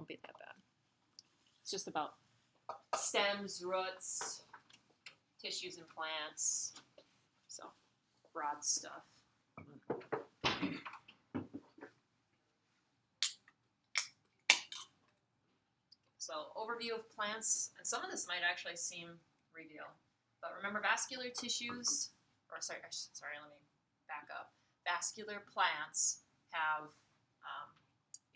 be that bad. It's just about stems, roots, tissues and plants. So, broad stuff. So, overview of plants, and some of this might actually seem trivial, but remember vascular tissues, or sorry, let me back up. Vascular plants have,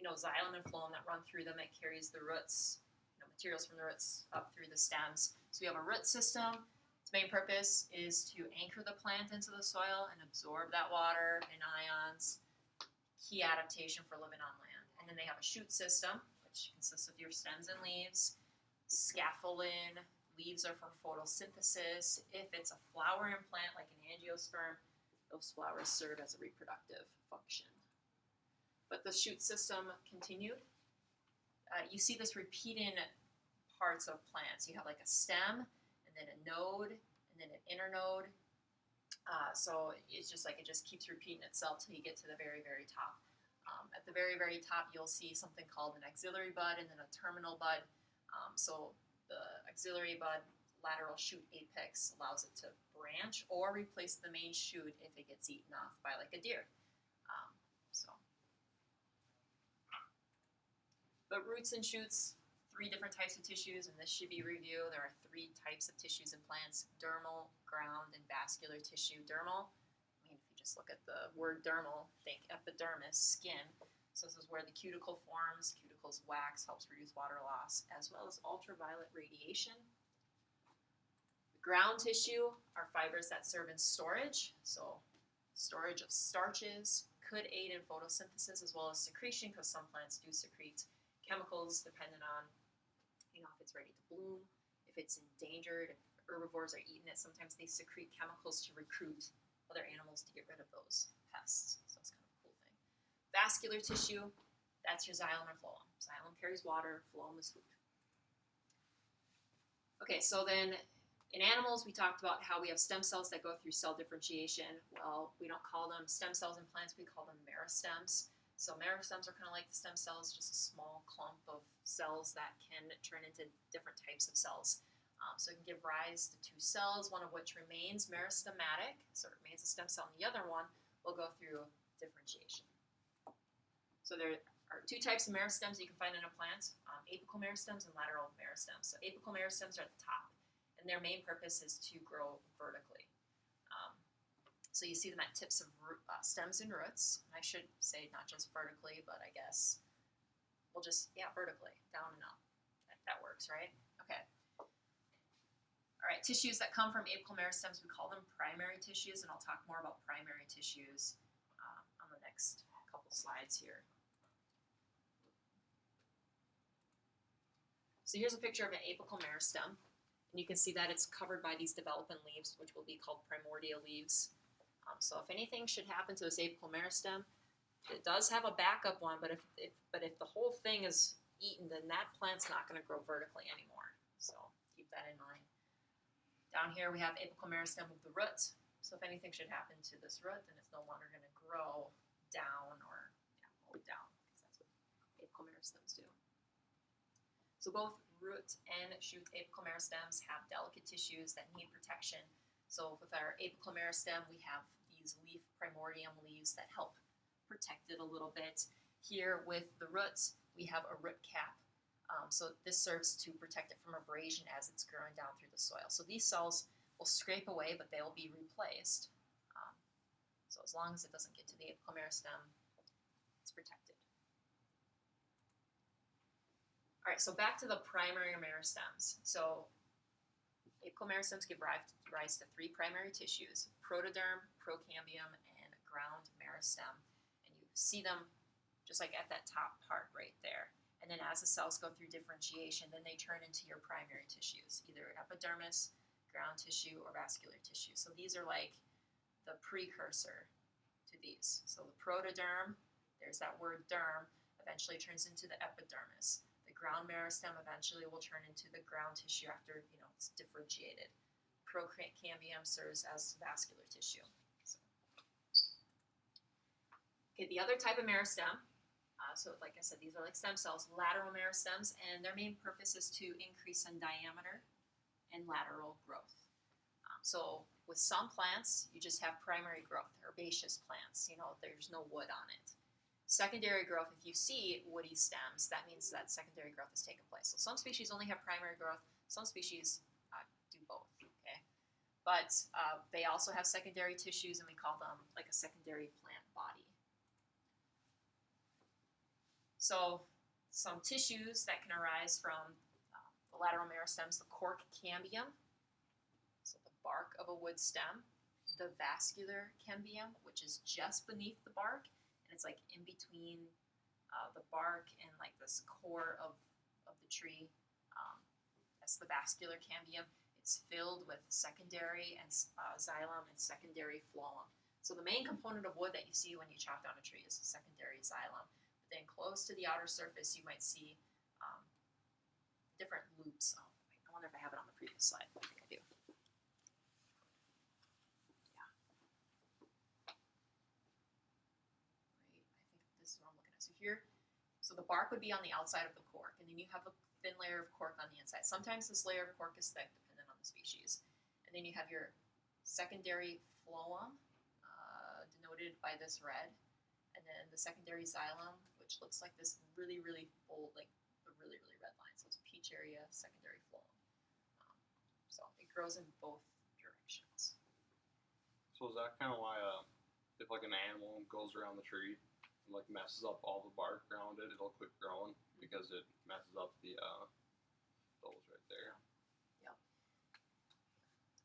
xylem and phloem that run through them that carries the roots, materials from the roots up through the stems. So we have a root system. Its main purpose is to anchor the plant into the soil and absorb that water and ions. Key adaptation for living on land. And then they have a shoot system, which consists of your stems and leaves. Scaffolding. Leaves are for photosynthesis. If it's a flowering plant like an angiosperm, those flowers serve as a reproductive function. But the shoot system continued. You see this repeating parts of plants. You have like a stem, and then a node, and then an internode. So it's just like it just keeps repeating itself till you get to the very, very top. At the very, very top, you'll see something called an axillary bud and then a terminal bud. So the axillary bud, lateral shoot apex, allows it to branch or replace the main shoot if it gets eaten off by like a deer. But roots and shoots, 3 different types of tissues, and this should be review. There are 3 types of tissues in plants: dermal, ground, and vascular tissue. Dermal, if you just look at the word dermal, think epidermis, skin. So this is where the cuticle forms. Cuticle's wax helps reduce water loss, as well as ultraviolet radiation. The ground tissue are fibers that serve in storage. So storage of starches could aid in photosynthesis as well as secretion, because some plants do secrete chemicals depending on, if it's ready to bloom, if it's endangered, if herbivores are eating it. Sometimes they secrete chemicals to recruit other animals to get rid of those pests. So it's kind of a cool thing. Vascular tissue, that's your xylem and phloem. Xylem carries water, phloem is food. Okay, so then in animals, we talked about how we have stem cells that go through cell differentiation. Well, we don't call them stem cells in plants, we call them meristems. So meristems are kind of like the stem cells, just a small clump of cells that can turn into different types of cells. So it can give rise to 2 cells, one of which remains meristematic, so it remains a stem cell, and the other one will go through differentiation. So there are 2 types of meristems you can find in a plant, apical meristems and lateral meristems. So apical meristems are at the top, and their main purpose is to grow vertically. So you see them at tips of stems and roots. And I should say not just vertically, but I guess we'll just, vertically, down and up. That works, right? Okay. All right, tissues that come from apical meristems, we call them primary tissues, and I'll talk more about primary tissues on the next couple slides here. So here's a picture of an apical meristem, and you can see that it's covered by these developing leaves, which will be called primordial leaves. So if anything should happen to this apical meristem, it does have a backup one, but if the whole thing is eaten, then that plant's not going to grow vertically anymore. So keep that in mind. Down here we have apical meristem of the root. So if anything should happen to this root, then it's no longer going to grow down or all the way down, because that's what apical meristems do. So both root and shoot apical meristems have delicate tissues that need protection. So with our apical meristem, we have these leaf primordium leaves that help protect it a little bit. Here with the roots, we have a root cap. So this serves to protect it from abrasion as it's growing down through the soil. So these cells will scrape away, but they'll be replaced. So as long as it doesn't get to the apical meristem, it's protected. All right, so back to the primary meristems. So apical meristems give rise to 3 primary tissues: protoderm, procambium, and ground meristem. And you see them just like at that top part right there. And then as the cells go through differentiation, then they turn into your primary tissues, either epidermis, ground tissue, or vascular tissue. So these are like the precursor to these. So the protoderm, there's that word derm, eventually turns into the epidermis. The ground meristem eventually will turn into the ground tissue after it's differentiated. Procambium serves as vascular tissue. So. Okay, the other type of meristem So like I said, these are like stem cells, lateral meristems, and their main purpose is to increase in diameter and lateral growth. So with some plants, you just have primary growth, herbaceous plants, there's no wood on it. Secondary growth, if you see woody stems, that means that secondary growth has taken place. So some species only have primary growth, some species do both, okay? But they also have secondary tissues, and we call them like a secondary plant body. So some tissues that can arise from the lateral meristems, the cork cambium, so the bark of a wood stem, the vascular cambium, which is just beneath the bark, and it's like in between the bark and like this core of the tree. That's the vascular cambium. It's filled with secondary and xylem and secondary phloem. So the main component of wood that you see when you chop down a tree is the secondary xylem. But then close to the outer surface, you might see different loops. Oh, I wonder if I have it on the previous slide. I think I do. Yeah. Right. I think this is what I'm looking at. So here, the bark would be on the outside of the cork, and then you have a thin layer of cork on the inside. Sometimes this layer of cork is thick, depending on the species. And then you have your secondary phloem, denoted by this red, and then the secondary xylem, which looks like this really, really bold, like the really, really red line. So it's peach area, secondary phloem. So it grows in both directions. So is that kind of why if like an animal goes around the tree and like messes up all the bark around it, it'll quit growing because it messes up the those right there. Yep.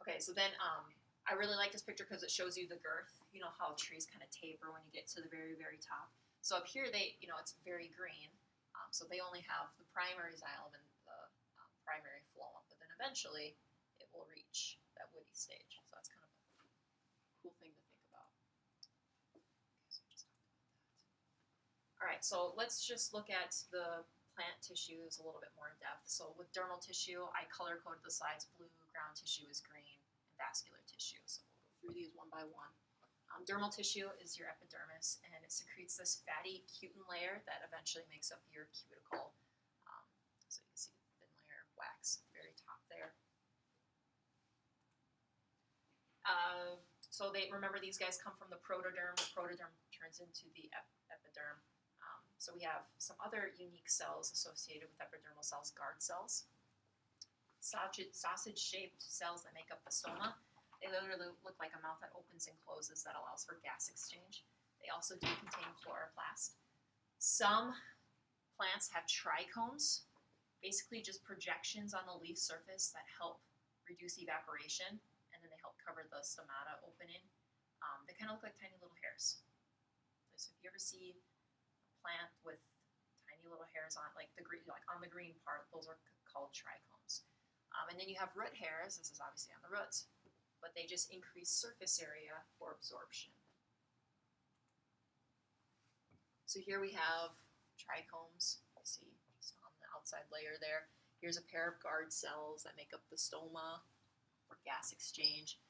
Okay, so then I really like this picture because it shows you the girth. You know how trees kind of taper when you get to the very, very top. So up here, it's very green. So they only have the primary xylem and the primary phloem, but then eventually it will reach that woody stage. So that's kind of a cool thing to think about. Okay, so I just talked about that. All right, so let's just look at the plant tissues a little bit more in depth. So with dermal tissue, I color-coded the slides blue, ground tissue is green, and vascular tissue. So we'll go through these one by one. Dermal tissue is your epidermis, and it secretes this fatty cutin layer that eventually makes up your cuticle. So you can see the thin layer of wax at the very top there. So remember these guys come from the protoderm. The protoderm turns into the epiderm. So we have some other unique cells associated with epidermal cells, guard cells. Sausage-shaped cells that make up the stoma. They literally look like a mouth that opens and closes that allows for gas exchange. They also do contain chloroplast. Some plants have trichomes, basically just projections on the leaf surface that help reduce evaporation, and then they help cover the stomata opening. They kind of look like tiny little hairs. So if you ever see a plant with tiny little hairs on, like on the green part, those are called trichomes. And then you have root hairs. This is obviously on the roots, but they just increase surface area for absorption. So here we have trichomes. You see just on the outside layer there. Here's a pair of guard cells that make up the stoma for gas exchange.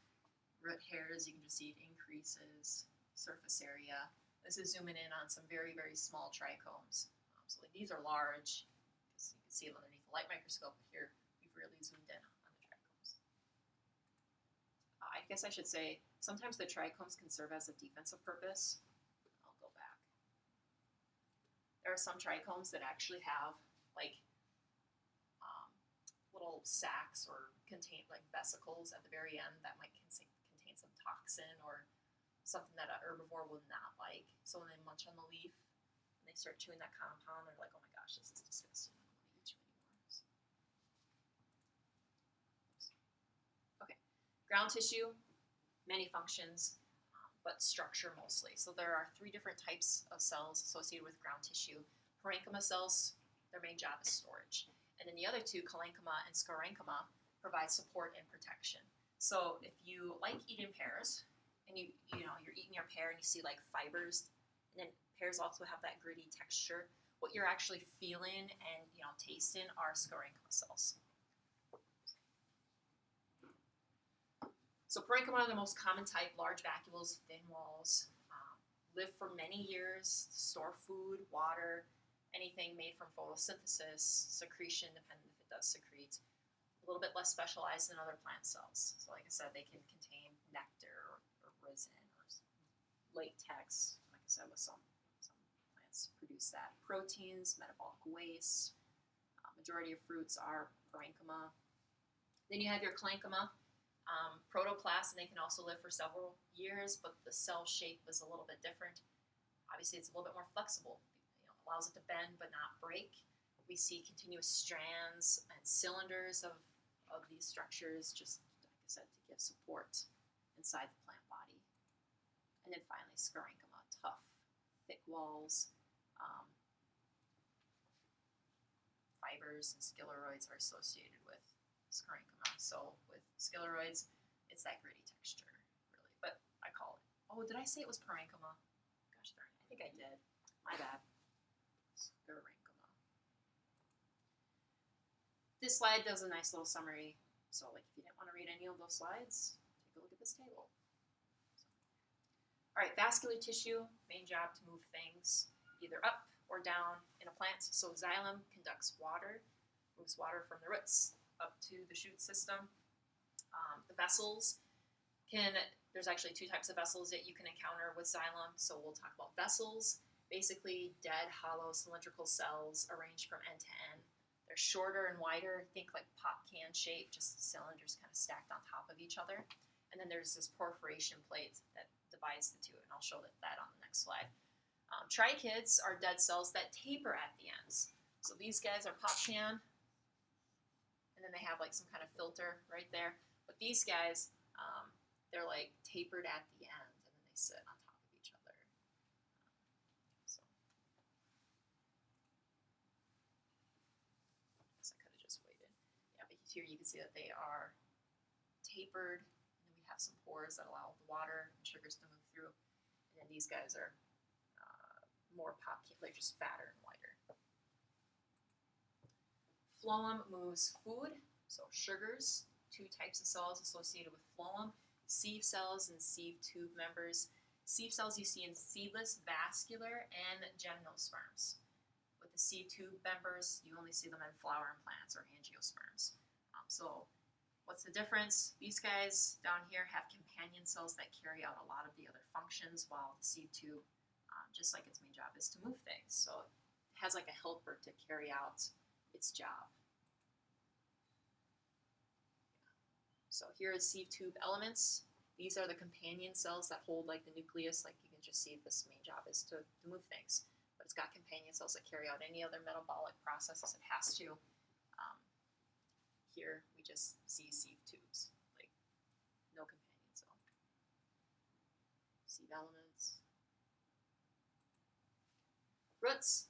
Root hairs, you can just see it increases surface area. This is zooming in on some very, very small trichomes. So these are large, because you can see them underneath the light microscope, but here we've really zoomed in on the trichomes. I guess I should say, sometimes the trichomes can serve as a defensive purpose. I'll go back. There are some trichomes that actually have like little sacs or contain like vesicles at the very end that might contain some toxin or something that an herbivore will not like. So when they munch on the leaf and they start chewing that compound, they're like, oh my gosh, this is disgusting. I don't want to eat you anymore. So. Okay, ground tissue, many functions, but structure mostly. So there are 3 different types of cells associated with ground tissue. Parenchyma cells, their main job is storage. And then the other 2, cholenchyma and sclerenchyma, provide support and protection. So if you like eating pears, and you're eating your pear and you see like fibers, and then pears also have that gritty texture, what you're actually feeling and tasting are sclerenchyma cells. So parenchyma are the most common type, large vacuoles, thin walls. live for many years, store food, water, anything made from photosynthesis, secretion, depending if it does secrete. A little bit less specialized than other plant cells. So like I said, they can contain nectar or resin or latex. Like I said, with some plants produce that. Proteins, metabolic waste. Majority of fruits are parenchyma. Then you have your parenchyma, protoplast, and they can also live for several years, but the cell shape is a little bit different. Obviously, it's a little bit more flexible. Allows it to bend but not break. We see continuous strands and cylinders of these structures, just like I said, to give support inside the plant body. And then finally, sclerenchyma, tough, thick walls. Fibers and scleroids are associated with sclerenchyma. So with scleroids, it's that gritty texture, really. But I call it. Oh, did I say it was parenchyma? Gosh darn it, I think I did. My bad. Sclerenchyma. This slide does a nice little summary. So, like, if you didn't want to read any of those slides, take a look at this table. All right, vascular tissue, main job to move things either up or down in a plant. So xylem conducts water, moves water from the roots up to the shoot system. The vessels there's actually two types of vessels that you can encounter with xylem. So we'll talk about vessels, basically dead, hollow, cylindrical cells arranged from end to end. They're shorter and wider, think like pop can shape, just cylinders kind of stacked on top of each other. And then there's this perforation plate that divides the two, and I'll show that on the next slide. Trichids are dead cells that taper at the ends. So these guys are pop can, and then they have like some kind of filter right there. But these guys, they're like tapered at the end, and then they sit on top of each other. So I guess I could have just waited. Yeah, but here you can see that they are tapered, and then we have some pores that allow the water and sugars to move through. And then these guys are more pop, like just fatter and wider. Phloem moves food, so sugars, two types of cells associated with phloem, sieve cells and sieve tube members. Sieve cells you see in seedless, vascular, and gymnosperms. With the sieve tube members, you only see them in flowering plants or angiosperms. So what's the difference? These guys down here have companion cells that carry out a lot of the other functions, while the sieve tube, just like its main job, is to move things. So it has like a helper to carry out its job. So here is sieve tube elements. These are the companion cells that hold like the nucleus. Like you can just see this main job is to move things. But it's got companion cells that carry out any other metabolic processes it has to. Here we just see sieve tubes, like no companion cell. Sieve elements. Roots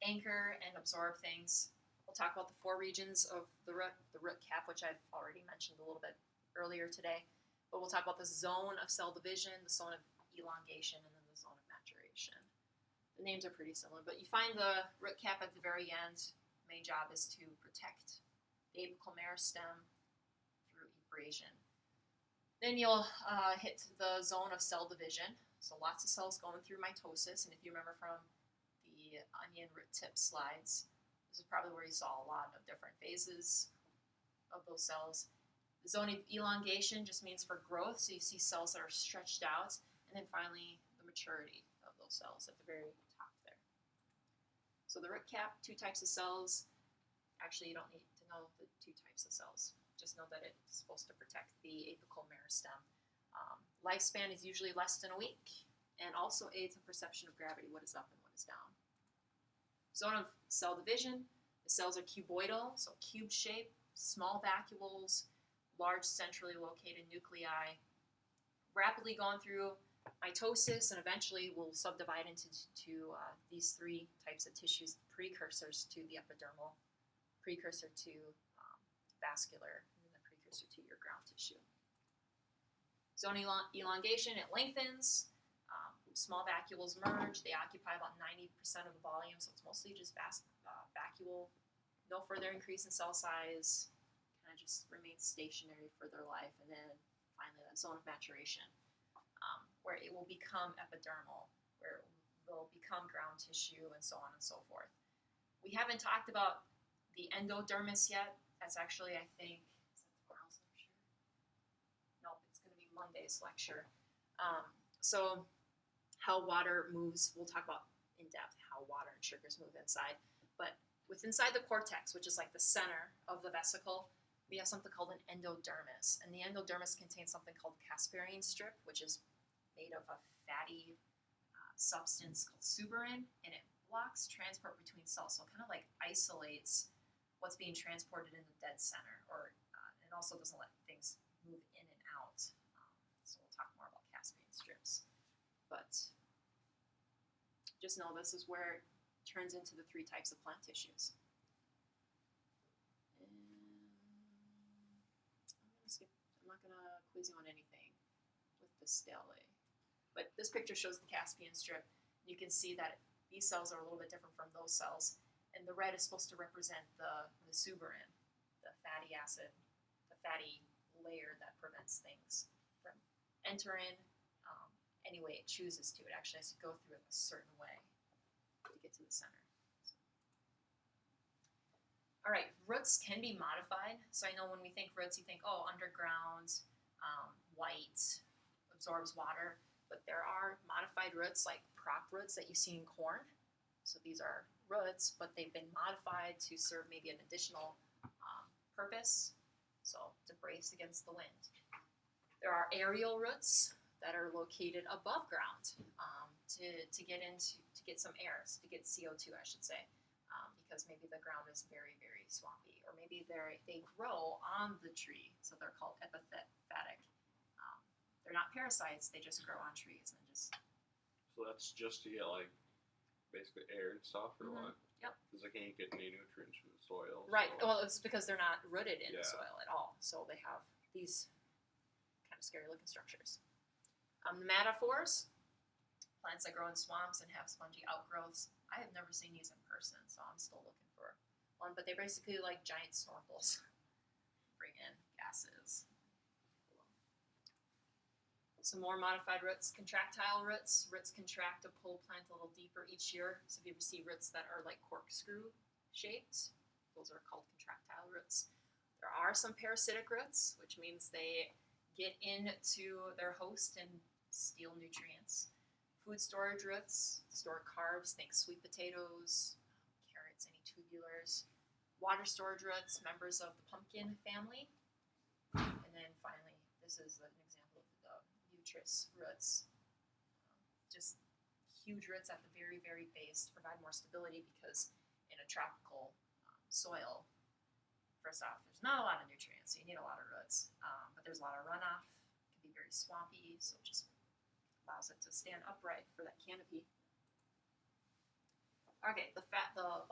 anchor and absorb things. We'll talk about the four regions of the root cap, which I've already mentioned a little bit earlier today. But we'll talk about the zone of cell division, the zone of elongation, and then the zone of maturation. The names are pretty similar, but you find the root cap at the very end. Main job is to protect the apical meristem through abrasion. Then you'll hit the zone of cell division. So lots of cells going through mitosis, and if you remember from the onion root tip slides, this is probably where you saw a lot of different phases of those cells. The zone of elongation just means for growth, so you see cells that are stretched out, and then finally the maturity of those cells at the very top there. So the root cap, two types of cells. Actually, you don't need to know the two types of cells. Just know that it's supposed to protect the apical meristem. Lifespan is usually less than a week, and also aids in perception of gravity, what is up and what is down. Zone of cell division, the cells are cuboidal, so cube shape, small vacuoles, large centrally located nuclei, rapidly going through mitosis, and eventually will subdivide into these three types of tissues, precursors to the epidermal, precursor to vascular, and then the precursor to your ground tissue. Zone elongation, it lengthens. Small vacuoles merge. They occupy about 90% of the volume, so it's mostly just vacuole. No further increase in cell size. Kind of just remains stationary for their life. And then finally, that zone of maturation. where it will become epidermal, where it will become ground tissue, and so on and so forth. We haven't talked about the endodermis yet. That's actually, I think, is that tomorrow's lecture? Nope, it's going to be Monday's lecture. So how water moves, we'll talk about in depth how water and sugars move inside. But inside the cortex, which is like the center of the vesicle, we have something called an endodermis. And the endodermis contains something called Casparian strip, which is made of a fatty substance called suberin, and it blocks transport between cells. So it kind of like isolates what's being transported in the dead center, or it also doesn't let things move in and out. So we'll talk more about Casparian strips. But just know this is where it turns into the 3 types of plant tissues. I'm not going to quiz you on anything with the stele. But this picture shows the Caspian strip. You can see that these cells are a little bit different from those cells. And the red is supposed to represent the suberin, the fatty acid, the fatty layer that prevents things from entering any way it chooses to. It actually has to go through it a certain way to get to the center. All right, roots can be modified. So I know when we think roots, you think, oh, underground, white, absorbs water. But there are modified roots like prop roots that you see in corn. So these are roots, but they've been modified to serve maybe an additional purpose. So to brace against the wind. There are aerial roots that are located above ground to get some air, to get CO2, I should say. Because maybe the ground is very, very swampy, or maybe they grow on the tree, so they're called epiphytic. They're not parasites; they just grow on trees and just. So that's just to get like basically air and stuff, or what? Yep. Because they can't get any nutrients from the soil. Right. So. Well, it's because they're not rooted in the soil at all, so they have these kind of scary-looking structures. Nematophores, plants that grow in swamps and have spongy outgrowths. I have never seen these in person, so I'm still looking for one. But they're basically like giant snorkels. Bring in gases. Some more modified roots. Contractile roots. Roots contract to pull plant a little deeper each year. So if you ever see roots that are like corkscrew shaped, those are called contractile roots. There are some parasitic roots, which means they get into their host and steal nutrients. Food storage roots store carbs, think sweet potatoes, carrots, any tubulars. Water storage roots, members of the pumpkin family. And then finally, this is an example of the buttress roots. Just huge roots at the very, very base to provide more stability, because in a tropical soil, first off, there's not a lot of nutrients, so you need a lot of roots. But there's a lot of runoff. It can be very swampy, so it just allows it to stand upright for that canopy. Okay, the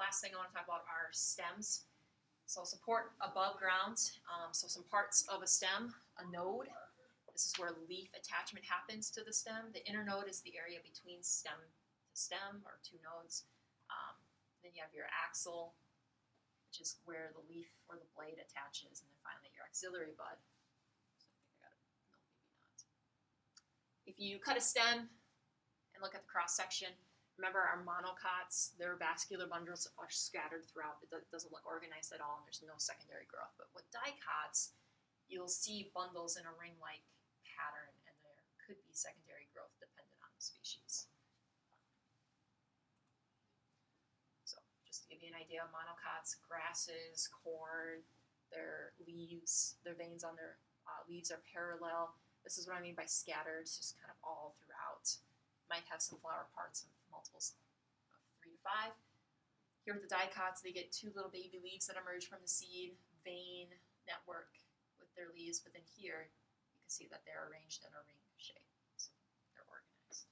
last thing I want to talk about are stems. So support above ground. So some parts of a stem, a node. This is where leaf attachment happens to the stem. The inner node is the area between stem to stem, or 2 nodes. Then you have your axil, which is where the leaf or the blade attaches, and then finally your axillary bud. If you cut a stem and look at the cross-section, remember our monocots, their vascular bundles are scattered throughout. It doesn't look organized at all, and there's no secondary growth. But with dicots, you'll see bundles in a ring-like pattern, and there could be secondary growth dependent on the species. So just to give you an idea, monocots, grasses, corn, their leaves, their veins on their leaves are parallel. This is what I mean by scattered, it's just kind of all throughout. Might have some flower parts of multiples of 3 to 5. Here with the dicots, they get 2 little baby leaves that emerge from the seed, vein network with their leaves, but then here you can see that they're arranged in a ring shape, so they're organized.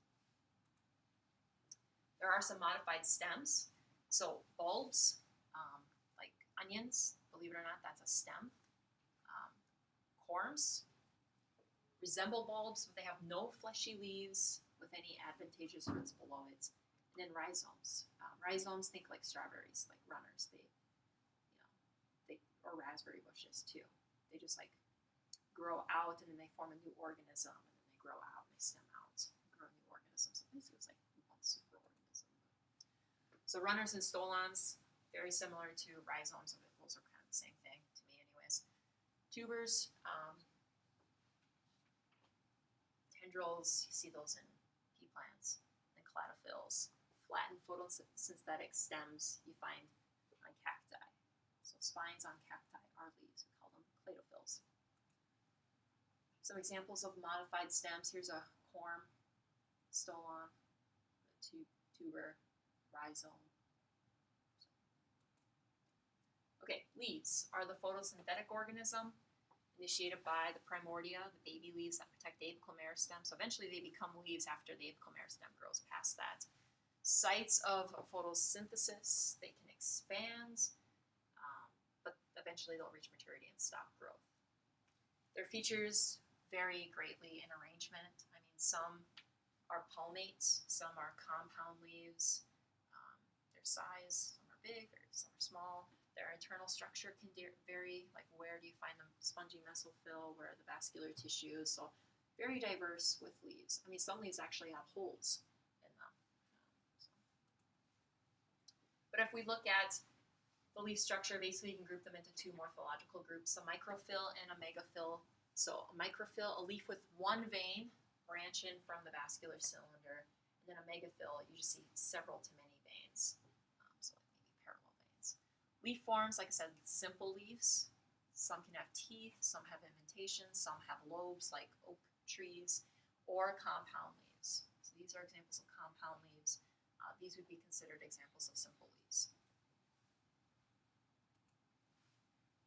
There are some modified stems, so bulbs, like onions, believe it or not, that's a stem. Corms resemble bulbs, but they have no fleshy leaves with any advantageous roots below it. And then rhizomes. Rhizomes, think like strawberries, like runners. Or raspberry bushes too. They just like grow out, and then they form a new organism, and then they grow out and they stem out and grow new organisms. So basically it's like one superorganism. So runners and stolons, very similar to rhizomes. Those are kind of the same thing to me anyways. Tubers, tendrils, you see those in pea plants, and cladophylls. Flattened photosynthetic stems you find on cacti. So spines on cacti are leaves. We call them cladophylls. Some examples of modified stems. Here's a corm, stolon, tuber, rhizome. Okay, leaves are the photosynthetic organism initiated by the primordia, the baby leaves that protect the apical meristem. So eventually they become leaves after the apical meristem grows past that. Sites of photosynthesis, they can expand, but eventually they'll reach maturity and stop growth. Their features vary greatly in arrangement. I mean, some are palmate, some are compound leaves. Their size, some are big, some are small. Their internal structure can vary, like where do you find the spongy mesophyll, where are the vascular tissues, so very diverse with leaves. I mean, some leaves actually have holes in them. But if we look at the leaf structure, basically you can group them into two morphological groups, a microphyll and a megaphyll. So a microphyll, a leaf with one vein branching from the vascular cylinder, and then a megaphyll, you just see several to many veins, so like maybe parallel veins. Leaf forms, like I said, simple leaves. Some can have teeth, some have indentations, some have lobes like oak trees, or compound leaves. So these are examples of compound leaves. These would be considered examples of simple leaves.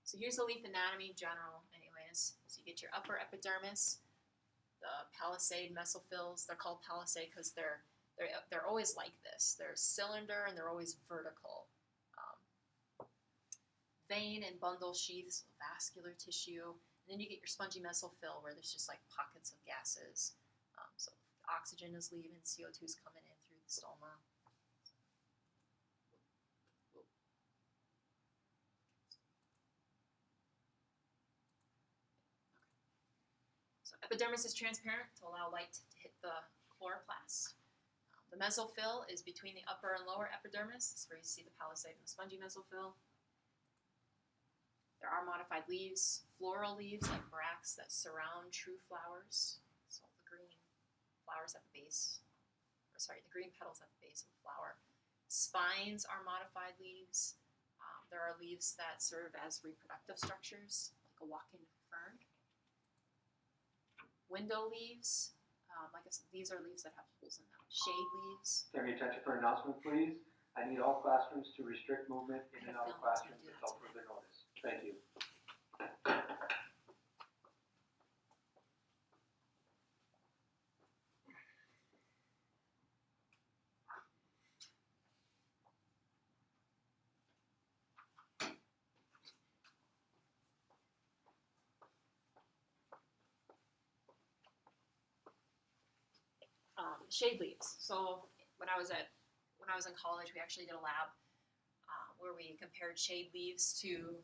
So here's the leaf anatomy in general anyways. So you get your upper epidermis, the palisade mesophylls. They're called palisade because they're always like this. They're cylinder and they're always vertical. Vein and bundle sheaths, vascular tissue. And then you get your spongy mesophyll where there's just like pockets of gases. So oxygen is leaving, CO2 is coming in through the stoma. So epidermis is transparent to allow light to hit the chloroplast. The mesophyll is between the upper and lower epidermis. This is where you see the palisade and the spongy mesophyll. There are modified leaves, floral leaves like bracts that surround true flowers. So the green flowers at the base, the green petals at the base of the flower. Spines are modified leaves. There are leaves that serve as reproductive structures, like a walking fern. Window leaves, like I said, these are leaves that have holes in them. Shade leaves. Can we attention for announcement, please? I need all classrooms to restrict movement in and out of classrooms until further notice. Thank you. Shade leaves. So when I was in college, we actually did a lab where we compared shade leaves to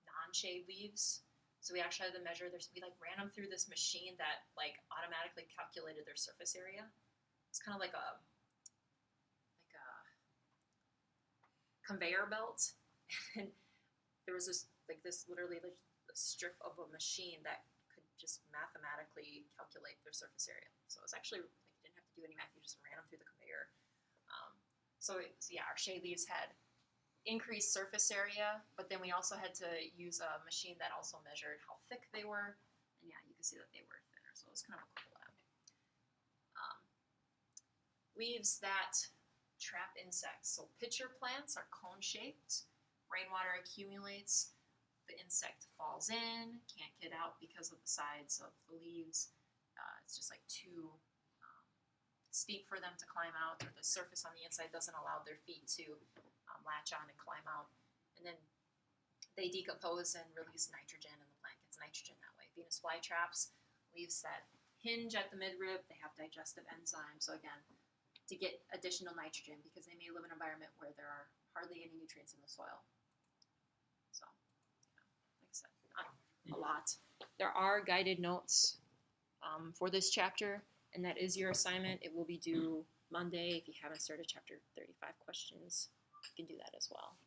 non-shade leaves. So we actually had to measure we like ran them through this machine that like automatically calculated their surface area. It's kind of like a conveyor belt, and there was literally a strip of a machine that could just mathematically calculate their surface area. So it was actually didn't have to do any math, you just ran them through the conveyor. Our shade leaves had increased surface area, but then we also had to use a machine that also measured how thick they were, and yeah, you can see that they were thinner, so it was kind of a cool lab. Leaves that trap insects. So pitcher plants are cone-shaped, rainwater accumulates, the insect falls in, can't get out because of the sides of the leaves. It's just like too steep for them to climb out, or the surface on the inside doesn't allow their feet to latch on and climb out. And then they decompose and release nitrogen, and the plant gets nitrogen that way. Venus flytraps, leaves that hinge at the midrib, they have digestive enzymes. So again, to get additional nitrogen because they may live in an environment where there are hardly any nutrients in the soil. So, like I said, not a lot. There are guided notes for this chapter. And that is your assignment. It will be due Monday. If you haven't started chapter 35 questions, you can do that as well.